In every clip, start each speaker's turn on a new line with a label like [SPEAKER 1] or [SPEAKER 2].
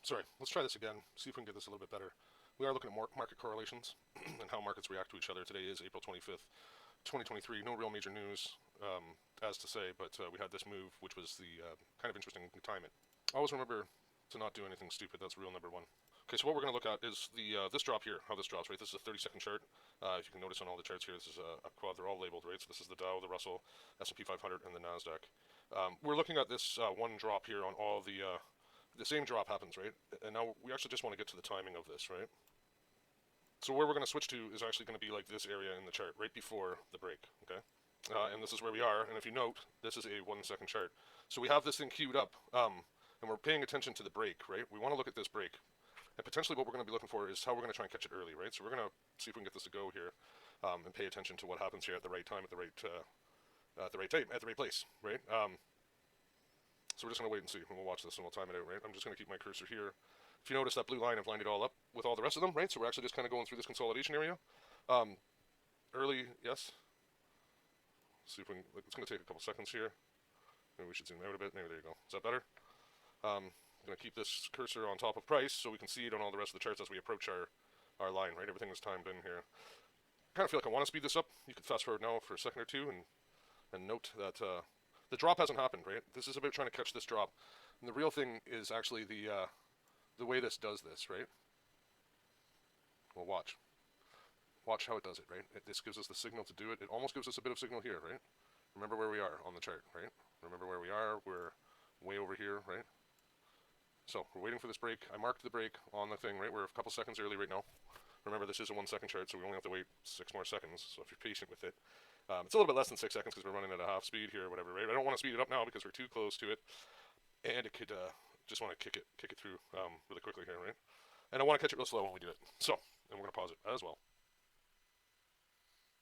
[SPEAKER 1] Sorry, let's try this again, see if we can get this a little bit better. We are looking at market correlations and how markets react to each other. Today is April 25th, 2023. No real major news as to say, but we had this move, which was the kind of interesting timing. Always remember to not do anything stupid. That's rule number one. Okay, so what we're going to look at is the this drop here, how this drops, right? This is a 30-second chart. If you can notice on all the charts here, this is a quad. They're all labeled, right? So this is the Dow, the Russell, S&P 500, and the Nasdaq. We're looking at this one drop here on all the same drop happens, right? And now we actually just want to get to the timing of this, right? So where we're going to switch to is actually going to be like this area in the chart, right before the break, okay? And this is where we are, and if you note, this is a 1 second chart. So we have this thing queued up, and we're paying attention to the break, right? We want to look at this break. And potentially what we're going to be looking for is how we're going to try and catch it early, right? So we're going to see if we can get this to go here, and pay attention to what happens here at the right time, at the right time, at the right place, right? So we're just going to wait and see, and we'll watch this and we'll time it out, right? I'm just going to keep my cursor here. If you notice that blue line, I've lined it all up with all the rest of them, right? So we're actually just kind of going through this consolidation area. Early, yes. Let's see if we can, it's going to take a couple seconds here. Maybe we should zoom out a bit. Maybe there you go. Is that better? I'm going to keep this cursor on top of price so we can see it on all the rest of the charts as we approach our line, right? Everything is timed in here. I kind of feel like I want to speed this up. You could fast forward now for a second or two and note that the drop hasn't happened, right? This is about trying to catch this drop. And the real thing is actually the way this does this, right? Well, watch. Watch how it does it, right? This gives us the signal to do it. It almost gives us a bit of signal here, right? Remember where we are on the chart, right? Remember where we are. We're way over here, right? So we're waiting for this break. I marked the break on the thing, right? We're a couple seconds early right now. Remember, this is a 1 second chart, so we only have to wait 6 more seconds. So if you're patient with it, it's a little bit less than 6 seconds because we're running at a half speed here or whatever, right? I don't want to speed it up now because we're too close to it, and it could just want to kick it through really quickly here, right? And I want to catch it real slow when we do it. So, and we're going to pause it as well.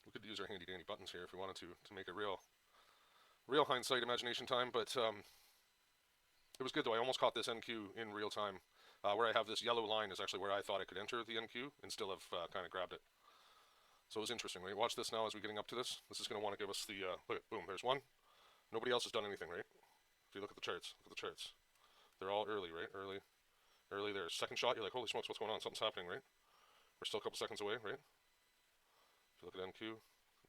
[SPEAKER 1] We could use our handy dandy buttons here if we wanted to make a real hindsight imagination time, but it was good though. I almost caught this NQ in real time. Where I have this yellow line is actually where I thought I could enter the NQ and still have kind of grabbed it. So it was interesting, right? Watch this now as we're getting up to this. This is going to want to give us the, look at, boom, there's one. Nobody else has done anything, right? If you look at the charts, They're all early, right? Early there. Second shot, you're like, holy smokes, what's going on? Something's happening, right? We're still a couple seconds away, right? If you look at NQ,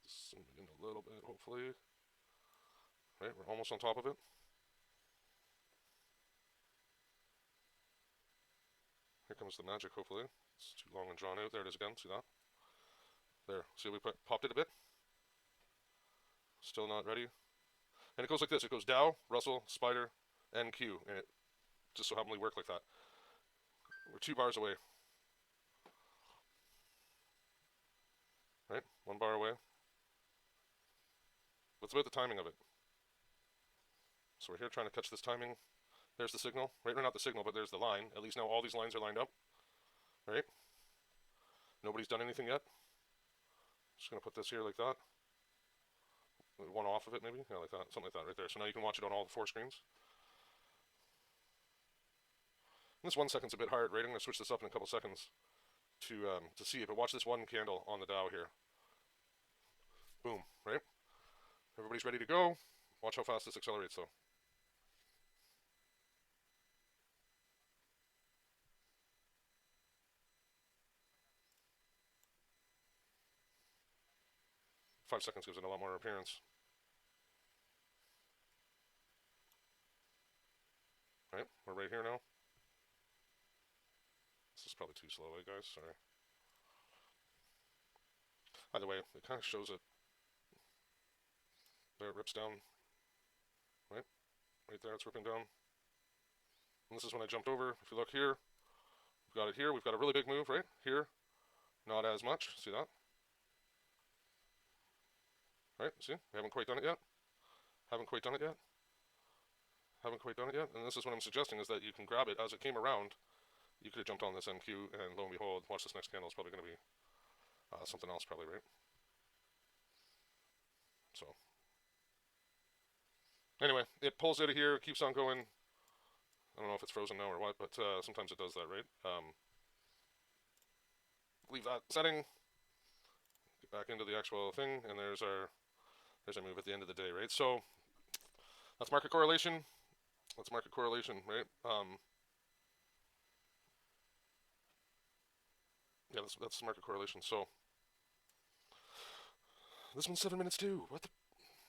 [SPEAKER 1] zoom in a little bit, hopefully. Right, we're almost on top of it. Here comes the magic, hopefully. It's too long and drawn out. There it is again, see that? There, see we popped it a bit? Still not ready. And it goes like this, it goes Dow, Russell, Spider, NQ, and it just so happily worked like that. We're 2 bars away. Right, 1 bar away. What's about the timing of it? So we're here trying to catch this timing. There's the signal, right? Or not the signal, but there's the line. At least now all these lines are lined up, right? Nobody's done anything yet. Just gonna put this here like that. One off of it maybe, yeah, like that, something like that right there. So now you can watch it on all the 4 screens. And this 1 second's a bit hard, right? I'm gonna switch this up in a couple seconds to see it. But watch this one candle on the Dow here. Boom, right? Everybody's ready to go. Watch how fast this accelerates though. Five seconds gives it a lot more appearance. Right, we're right here now. This is probably too slow, guys, sorry. Either way, it kind of shows it. There it rips down. Right? Right there, it's ripping down. And this is when I jumped over. If you look here, we've got it here. We've got a really big move, right? Here, not as much. See that? Right? See? We haven't quite done it yet. Haven't quite done it yet. Haven't quite done it yet. And this is what I'm suggesting is that you can grab it as it came around. You could have jumped on this NQ, and lo and behold, watch this next candle. It's probably going to be something else, probably, right? So, anyway, it pulls out of here, keeps on going. I don't know if it's frozen now or what, but sometimes it does that, right? Leave that setting. Get back into the actual thing, and there's our move at the end of the day, right? So that's market correlation. That's market correlation, right? Yeah, that's market correlation. So this one's 7 minutes too. What the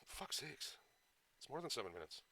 [SPEAKER 1] fuck's sakes? It's more than 7 minutes.